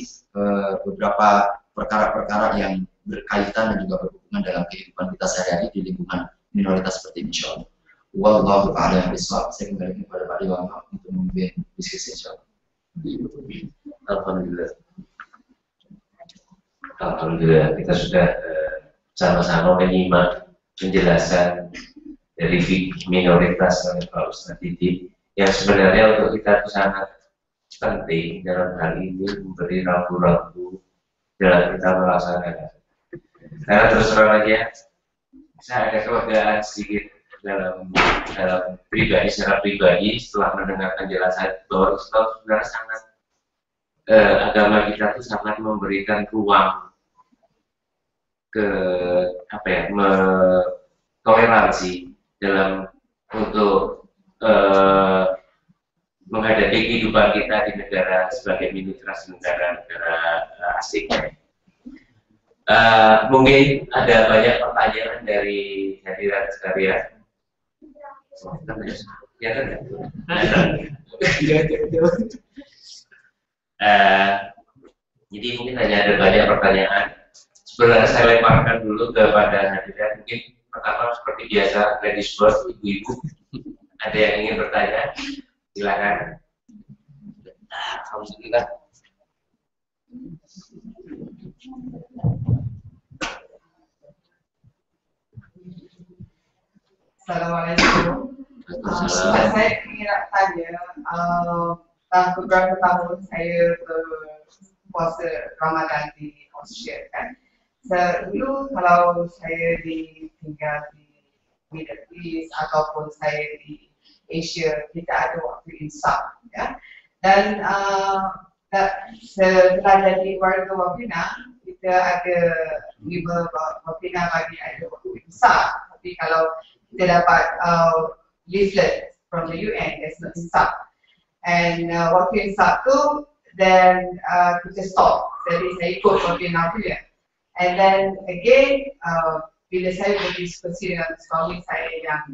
beberapa perkara-perkara yang berkaitan dan juga berhubungan dalam kehidupan kita sehari-hari di lingkungan minoritas seperti ini, insyaallah. Wallahu a'lam bishawab. Saya kembali kepada Pak Dewan untuk memimpin diskusi, insyaallah. Alhamdulillah kita sudah sama-sama menyimak penjelasan dari fikih minoritas oleh Pak Ustadz Didi yang sebenarnya untuk kita itu sangat penting dalam hal ini, memberi rambu-rambu dalam kita melaksanakan. Karena terus terang aja saya ada kelegaan sedikit dalam pribadi, secara pribadi setelah mendengar penjelasan bahwa Islam sebenarnya sangat agama kita itu sangat memberikan ruang ke toleransi dalam untuk menghadapi kehidupan kita di negara sebagai minoritas negara asing. Mungkin ada banyak pertanyaan dari hadirin sekalian. Ya kan? Jadi mungkin hanya ada banyak pertanyaan. Sebenarnya saya lemparkan dulu kepada hadirin. Mungkin pertama seperti biasa, ladies first, ibu-ibu. Ada yang ingin bertanya? Silakan. Alhamdulillah. Assalamualaikum. Saya ingin tanya, beberapa tahun saya berpuasa Ramadan di Australia kan. Dulu kalau saya tinggal di Middle East ataupun saya di Asia, kita ada waktu imsak ya. Dan setelah jadi warga Wapina, kita ada 5 Wapina bagi ada waktu imsak. Tapi kalau kita dapat leaflet from the UN, there's no imsak. And waktu imsak tu, then kita stop. Jadi saya ikut Wapina tu ya. And then again, bila saya berdiskusi dengan suami saya yang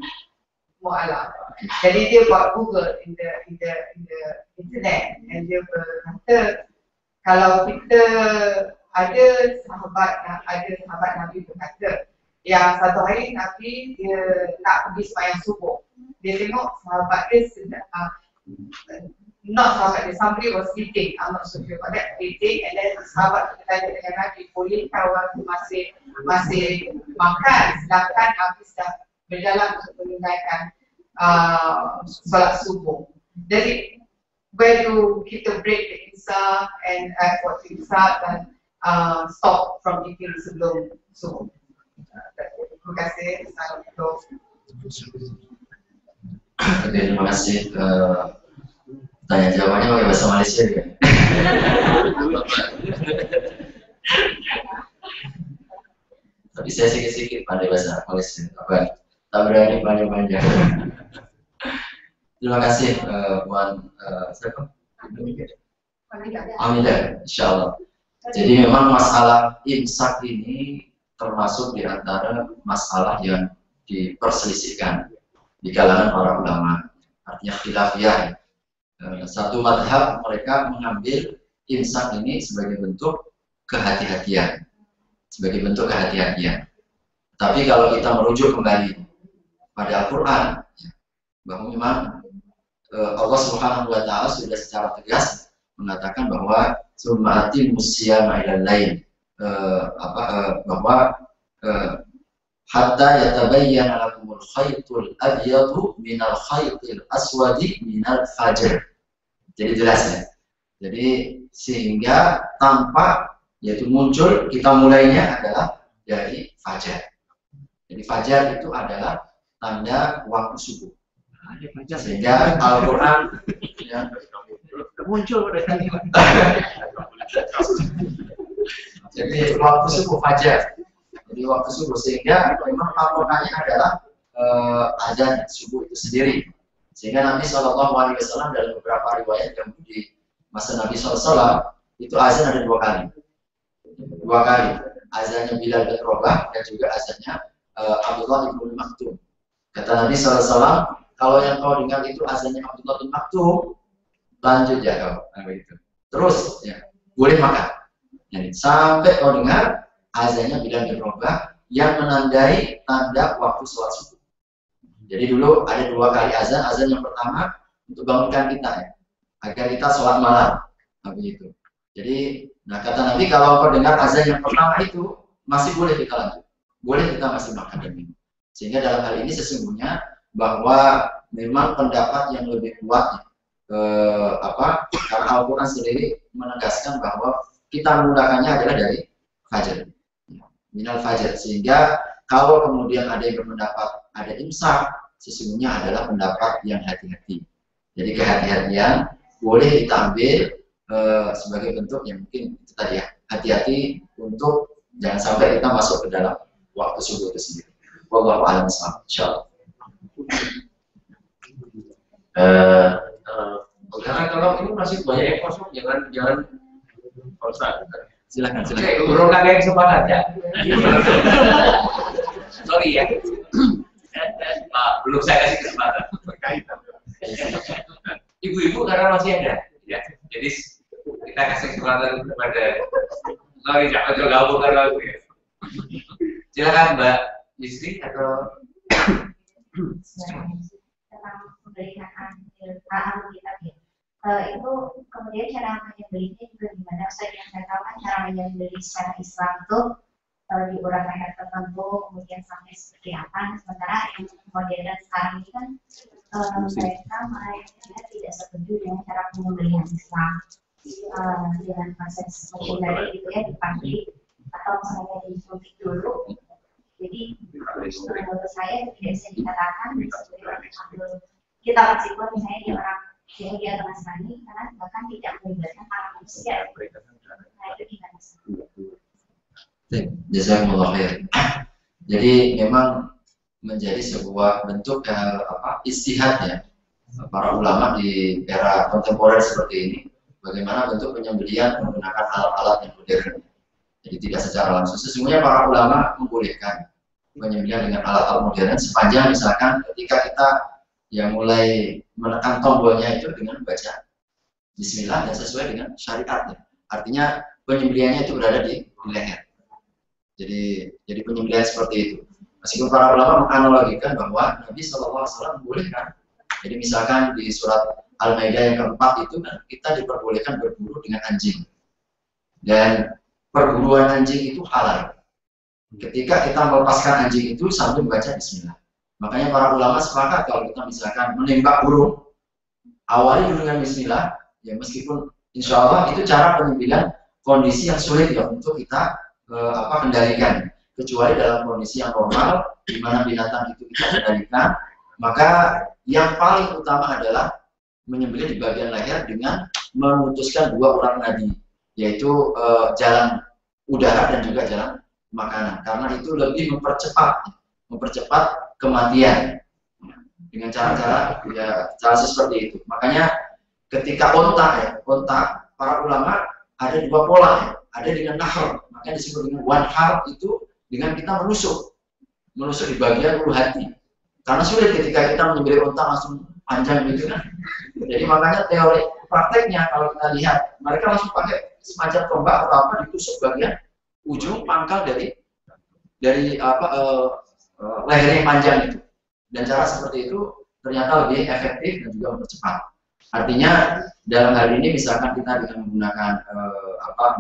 mu'alaf, jadi dia buat Google in the internet, and dia berkata kalau kita ada sahabat Nabi berkata yang satu hari Nabi dia nak pergi sembahyang subuh, dia tengok sahabat dia somebody was eating, I'm not sure about that, eating, and then sahabat bertanya dengan Nabi, bolehkah orang itu masih makan sedangkan Nabi sudah berjalan untuk menunaikan solat subuh. Jadi where do kita break the imsak and waktu imsak dan stop from eating sebelum subuh. Terima kasih. Oke, terima kasih. Tanya jawabannya pakai bahasa Malaysia ya. Tapi saya sedikit-sedikit pandai bahasa Malaysia. Tak berani panjang-panjang. Terima kasih Puan siapa? Amidah, insyaallah. Jadi memang masalah imsak ini termasuk di antara masalah yang diperselisihkan di kalangan para ulama. Artinya khilafiyah. Satu madhab mereka mengambil imsak ini sebagai bentuk kehati-hatian, Tapi kalau kita merujuk kembali pada Al-Quran, bahwa memang Allah Subhanahu Wa Taala sudah secara tegas mengatakan bahwa sumati musyama ilal lain, bahwa hatta yatabayyana lakumul khaytul abyadu minal khaytil aswadi minal fajr. Jadi jelas ya. Jadi sehingga tampak, yaitu muncul, kita mulainya adalah dari fajar. Jadi fajar itu adalah tanda waktu subuh. Sehingga Al-Quran ya, muncul pada kali. Jadi waktu subuh fajar. Jadi waktu subuh, sehingga memang patokannya adalah azan subuh itu sendiri. Sehingga Nabi SAW dalam beberapa riwayat yang di masa Nabi SAW itu azan ada 2 kali. 2 kali. Azannya Bilal bin Rabah dan juga azannya Abdullah bin Maktum. Kata Nabi SAW, kalau yang kau dengar itu azannya Abdullah bin Maktum, lanjut ya kau. Begitu. Terus ya, boleh makan. Jadi, sampai kau dengar azannya Bilal bin Rabah yang menandai tanda waktu sholat subuh. Jadi dulu ada 2 kali azan. Azan yang pertama untuk bangunkan kita ya, agar kita sholat malam. Begitu. Jadi, kata Nabi, kalau kau dengar azan yang pertama itu masih boleh kita lanjut, boleh kita masih makan dan minum. Sehingga dalam hal ini sesungguhnya bahwa memang pendapat yang lebih kuat karena Al-Quran sendiri menegaskan bahwa kita menggunakannya adalah dari fajar, minal fajar. Sehingga kalau kemudian ada yang berpendapat ada imsak, sesungguhnya adalah pendapat yang hati-hati. Jadi kehati-hatian boleh kita ambil sebagai bentuk yang mungkin itu tadi ya, hati-hati untuk jangan sampai kita masuk ke dalam waktu subuh itu sendiri. Wallahu a'lam bishawab. Insyaallah. Karena kalau ini masih banyak yang kosong, jangan Silakan. Belum lagi kesempatan ya. Sorry ya. Belum saya kasih kesempatan. Ibu-ibu karena masih ada, ya. Jadi kita kasih kesempatan kepada. Sorry, jangan gabung karena aku ya. Silakan Mbak Yusri atau tentang pemberian kitab ya. Itu kemudian cara menyembelihnya juga gimana? Yang saya tahu kan cara menyembelih secara Islam itu di urat-urat tertentu, kemudian sampai seperti apa. Sementara yang modern sekarang ini kan mereka tidak setuju dengan cara penyembelihan Islam dengan proses menyembelih gitu ya di pagi atau misalnya disuntik dulu. Jadi menurut saya tidak bisa dikatakan sebagai kita meskipun misalnya dia orang Nasrani karena bahkan tidak melibatkan para manusia. Nah itu gimana? Jazakumullah khair. Jadi memang menjadi sebuah bentuk istihad ya para ulama di era kontemporer seperti ini. Bagaimana bentuk penyembelihan menggunakan alat-alat yang modern. Jadi tidak secara langsung. Sesungguhnya para ulama membolehkan penyembelihan dengan alat-alat modern sepanjang misalkan ketika kita yang mulai menekan tombolnya itu dengan membaca Bismillah dan sesuai dengan syariatnya. Artinya penyembelihannya itu berada di leher. Jadi penyembelihan seperti itu. Meskipun para ulama menganalogikan bahwa Nabi SAW membolehkan. Jadi misalkan di surat Al-Maidah yang keempat itu kan kita diperbolehkan berburu dengan anjing. Dan perburuan anjing itu halal. Ketika kita melepaskan anjing itu sambil membaca Bismillah. Makanya para ulama sepakat kalau kita misalkan menembak burung, awali dulu dengan Bismillah, ya meskipun insya Allah itu cara penyembelihan kondisi yang sulit ya untuk kita kendalikan. Kecuali dalam kondisi yang normal, di mana binatang itu kita kendalikan, maka yang paling utama adalah menyembelih di bagian leher dengan memutuskan dua urat nadi, yaitu jalan udara dan juga jalan makanan. Karena itu lebih mempercepat kematian dengan cara-cara seperti itu. Makanya ketika onta para ulama ada dua pola ya. Ada dengan nahar, makanya disebut dengan wanhar itu dengan kita menusuk di bagian ulu hati. Karena sulit ketika kita menyembelih onta langsung panjang gitu kan. Jadi makanya teori prakteknya kalau kita lihat mereka langsung pakai semacam tombak atau apa ditusuk bagian ujung pangkal dari leher yang panjang itu. Dan cara seperti itu ternyata lebih efektif dan juga mempercepat. Artinya dalam hal ini misalkan kita dengan menggunakan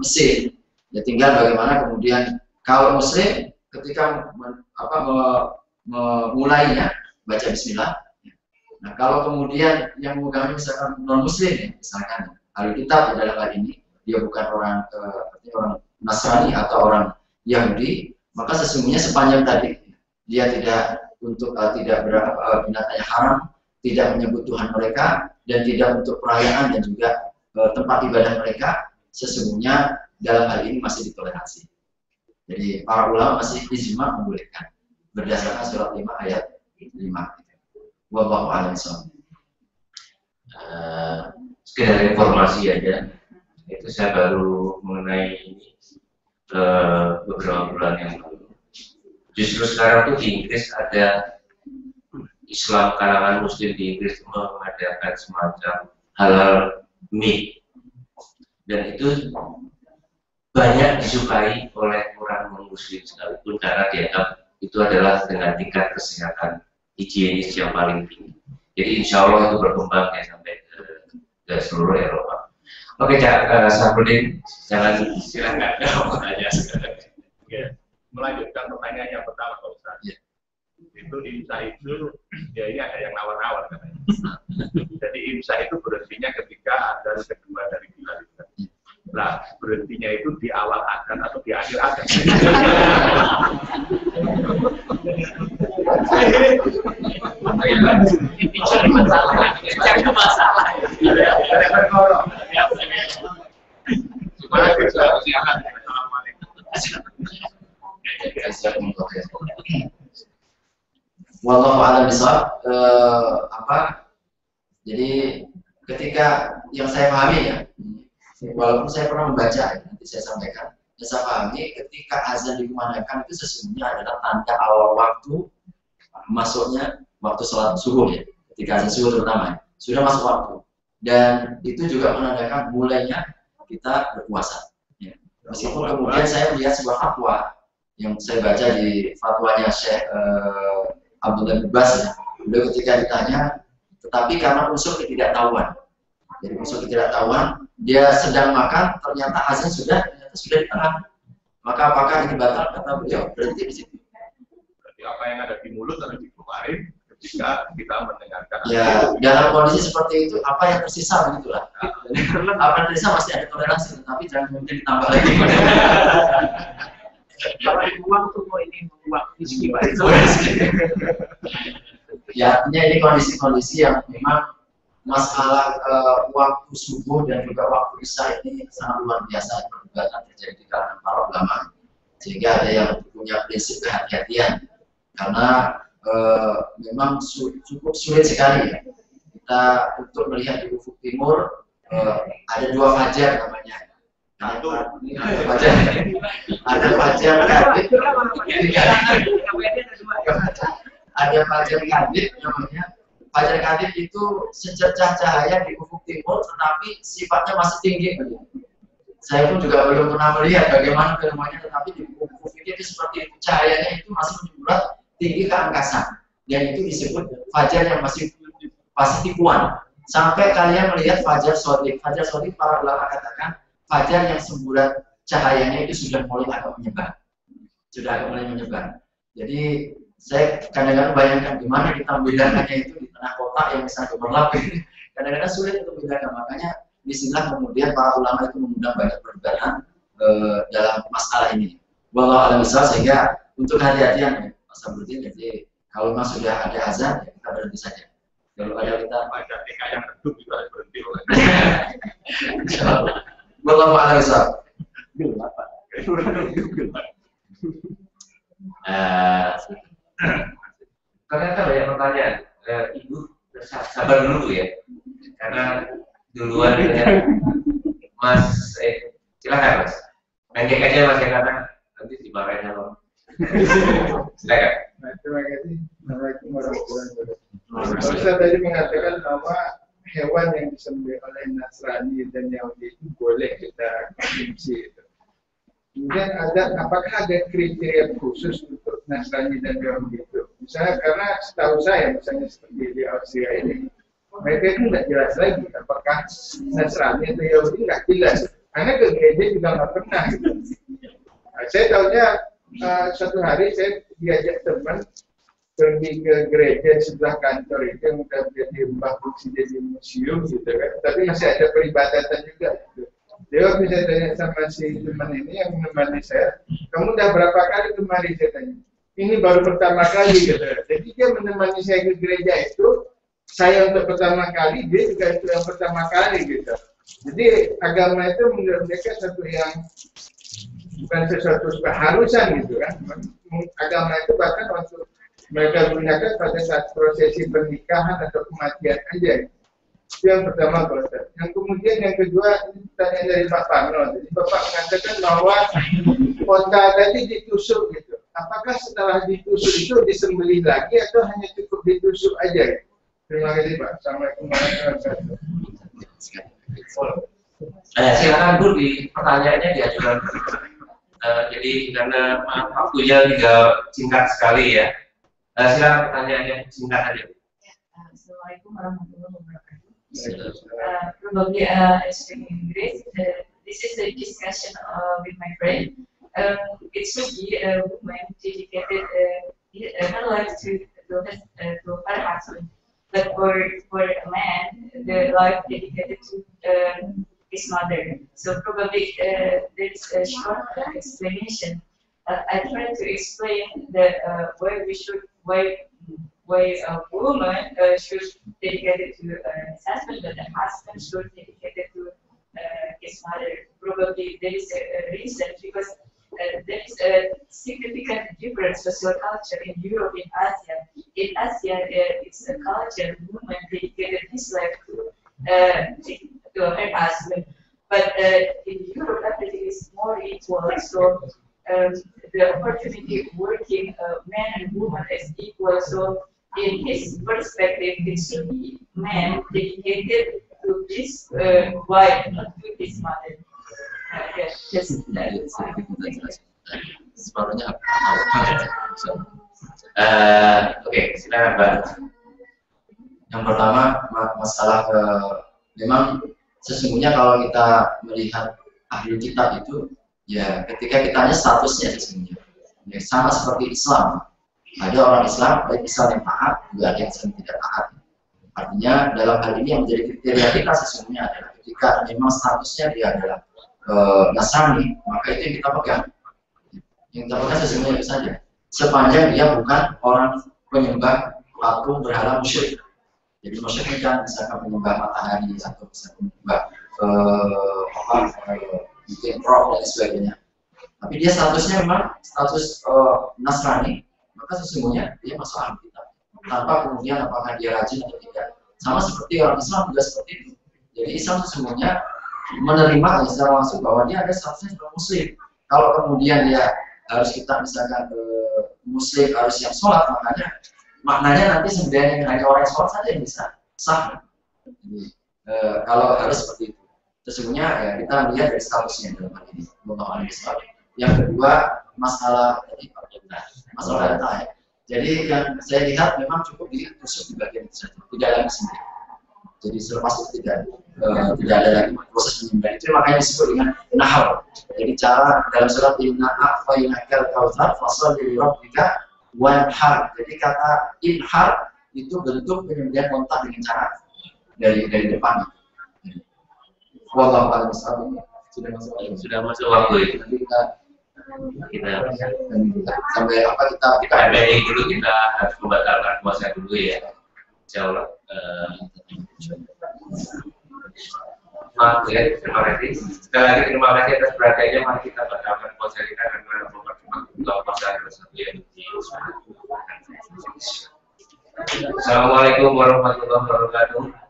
mesin, ya tinggal bagaimana kemudian kalau muslim ketika memulainya baca Bismillah. Nah kalau kemudian yang mengagami misalkan non muslim ya, misalkan ahli kitab dalam hal ini dia bukan orang Nasrani atau orang Yahudi, maka sesungguhnya sepanjang tadi dia tidak binatang yang haram, tidak menyebut Tuhan mereka, dan tidak untuk perayaan dan juga tempat ibadah mereka, sesungguhnya dalam hal ini masih ditoleransi. Jadi para ulama masih ijma membolehkan berdasarkan surat 5 ayat 5. Wallahu a'lam bishawab. Sekedar informasi aja, itu saya baru mengenai ini beberapa bulan yang lalu. Justru sekarang tuh di Inggris ada Islam kalangan Muslim di Inggris mengadakan semacam halal meat, dan itu banyak disukai oleh orang non-Muslim sekalipun karena dianggap itu adalah dengan tingkat kesehatan higienis yang paling tinggi. Jadi insya Allah itu berkembang ya sampai ke seluruh Eropa. Oke, Sabudin, jangan silakan kalau tanya. Oke, melanjutkan pertanyaan yang pertama Pak Ustaz. Ya. Itu imsa itu, ya ini ada yang nawar-nawar katanya. Jadi imsa itu berhentinya ketika ada kedua dari Bilal. Nah, berhentinya itu di awal adzan atau di akhir adzan. Cari masalah. Ada berkorong. Supaya kita silakan. Wallahu a'lam bishawab. Jadi ketika yang saya pahami ya, walaupun saya pernah membaca nanti saya sampaikan, yang saya pahami ketika azan dikumandangkan itu sesungguhnya adalah tanda awal waktu masuknya waktu sholat subuh ya, ketika azan subuh terutama sudah masuk waktu, dan itu juga menandakan mulainya kita berpuasa ya. Meskipun kemudian saya melihat sebuah fatwa yang saya baca di fatwanya Syekh Abdullah bin Baz ya. Beliau ketika ditanya, tetapi karena unsur ketidaktahuan, jadi unsur ketidaktahuan dia sedang makan, ternyata azan sudah di tengah, maka apakah ini batal? Kata beliau berhenti di situ. Berarti apa yang ada di mulut harus dikeluarin ketika kita mendengarkan Ya, dalam kondisi seperti itu, apa yang tersisa begitulah. Apa yang tersisa masih ada toleransi, tapi jangan kemudian ditambah lagi. Kalau uang tuh mau ini uang rezeki Pak. Ya, artinya ini kondisi-kondisi yang memang masalah waktu subuh dan juga waktu isya ini sangat luar biasa perdebatan terjadi di kalangan para ulama. Sehingga ada yang punya prinsip kehati-hatian karena memang cukup sulit sekali ya kita untuk melihat di ufuk timur ada dua fajar namanya. Nah, ada fajar kadib, ada fajar kadib namanya. Fajar kadib itu secercah cahaya di ufuk timur, tetapi sifatnya masih tinggi. Saya pun juga belum pernah melihat bagaimana fenomena, tetapi di ufuk itu seperti itu, cahayanya itu masih menyurat tinggi ke angkasa, dan itu disebut fajar yang masih tipuan. Sampai kalian melihat fajar sodik. Fajar sodik para ulama katakan fajar yang semburat cahayanya itu sudah mulai agak menyebar, Jadi saya kadang-kadang bayangkan gimana kita membedakannya itu di tengah kota yang misalnya gemerlap. Kadang-kadang sulit untuk membedakan. Makanya disinilah kemudian para ulama itu mengundang banyak perdebatan dalam masalah ini. Wallahu a'lam bishawab, sehingga untuk hati-hatian Mas Abdul, jadi kalau memang sudah ada azan ya kita berhenti saja. Kalau ada kita baca TK yang redup juga harus berhenti. Wallahu a'lam bishawab. Ternyata banyak pertanyaan. Ibu sabar dulu ya, karena duluan ya. Mas, silakan Mas. Pendek aja Mas, ya, karena nanti dimarahin loh. Silakan. Terima kasih. Assalamualaikum warahmatullahi wabarakatuh. Saya tadi mengatakan bahwa hewan yang disembelih oleh Nasrani dan Yahudi itu boleh kita konsumsi. Kemudian apakah ada kriteria khusus untuk Nasrani dan Yahudi itu? Misalnya karena setahu saya, misalnya seperti di Austria ini, mereka itu tidak jelas lagi apakah Nasrani atau Yahudi, nggak jelas. Karena ke gereja juga nggak pernah. Gitu. Nah, saya tahunya suatu hari saya diajak teman pergi ke gereja sebelah kantor itu yang udah jadi rumah fungsi jadi museum gitu kan, tapi masih ada peribadatan juga gitu. Dia waktu saya tanya sama si teman ini yang menemani saya, kamu udah berapa kali kemari, saya tanya. Ini baru pertama kali gitu. Jadi dia menemani saya ke gereja itu, saya untuk pertama kali, dia juga itu yang pertama kali gitu. Jadi agama itu menurut mereka satu yang bukan sesuatu keharusan gitu kan. Agama itu bahkan untuk mereka gunakan pada saat prosesi pernikahan atau kematian aja. Itu yang pertama Pak. Yang kemudian yang kedua, ini pertanyaan dari Pak Parno. Jadi Bapak mengatakan bahwa kota tadi ditusuk gitu. Apakah setelah ditusuk itu disembelih lagi atau hanya cukup ditusuk aja? Terima kasih Pak. Assalamualaikum warahmatullahi wabarakatuh. Silakan Bu, di pertanyaannya diajukan. Jadi karena maaf waktunya juga singkat sekali ya. Silakan pertanyaannya singkat aja. Assalamualaikum warahmatullahi wabarakatuh. Probably speaking English. This is a discussion with my friend. It should be a woman dedicated her life to her husband, but for a man, the life dedicated to his mother. So probably there is a short explanation. I try to explain that why a woman should dedicate it to his husband, but a husband should dedicate it to his mother. Probably there is a reason, because there is a significant difference social culture in Europe and Asia. In Asia, it's a culture woman dedicated his life to her husband, but in Europe everything is more equal. So the opportunity of working man and woman is equal. So in his perspective, it should be man dedicated to his wife, not to his mother. Separuhnya Oke, silakan Mbak. Yang pertama masalah memang sesungguhnya kalau kita melihat ahli kitab itu ya ketika kita tanya statusnya sesungguhnya ya, sama seperti Islam. Ada orang Islam, baik Islam yang taat juga ada yang tidak taat. Artinya dalam hal ini yang menjadi kriteria kita sesungguhnya adalah ketika memang statusnya dia adalah Nasrani, maka itu yang kita pegang. Yang kita pegang sesungguhnya itu saja. Sepanjang dia bukan orang penyembah patung berhala musyrik. Jadi musyrik kan misalkan penyembah matahari atau misalkan penyembah bikin roh dan sebagainya. Tapi dia statusnya memang status Nasrani, maka sesungguhnya dia masuk ahli kitab. Tanpa kemudian apakah dia rajin atau tidak. Sama seperti orang Islam juga seperti itu. Jadi Islam sesungguhnya menerima secara langsung bahwa dia ada statusnya sebagai muslim. Kalau kemudian dia harus kita misalkan muslim harus yang sholat, maknanya nanti sebenarnya hanya orang yang sholat saja yang bisa sah. Jadi, kalau harus seperti itu. Sesungguhnya ya kita melihat dari statusnya dalam hal ini. Yang kedua masalah tadi masalah data ya. Jadi yang saya lihat memang cukup ditusuk di bagian itu saja, tidak lagi sendiri. Jadi selepas itu tidak ada lagi proses penyembelihan itu, makanya disebut dengan nahar. Jadi cara dalam surat Inna a'tainakal kautsar fasholli lirabbika wanhar. Jadi kata inhar itu bentuk penyembelihan kontak dengan cara dari depan. Wallahu a'lam bishawab. Sudah masuk waktu itu. Nanti kita sampai kita MBA dulu, kita harus membatalkan puasa dulu ya. Insyaallah. Maaf ya, terima kasih. Sekali lagi terima kasih atas perhatiannya. Mari kita batalkan puasa kita karena mempercepat puasa satu yang Assalamualaikum warahmatullahi wabarakatuh.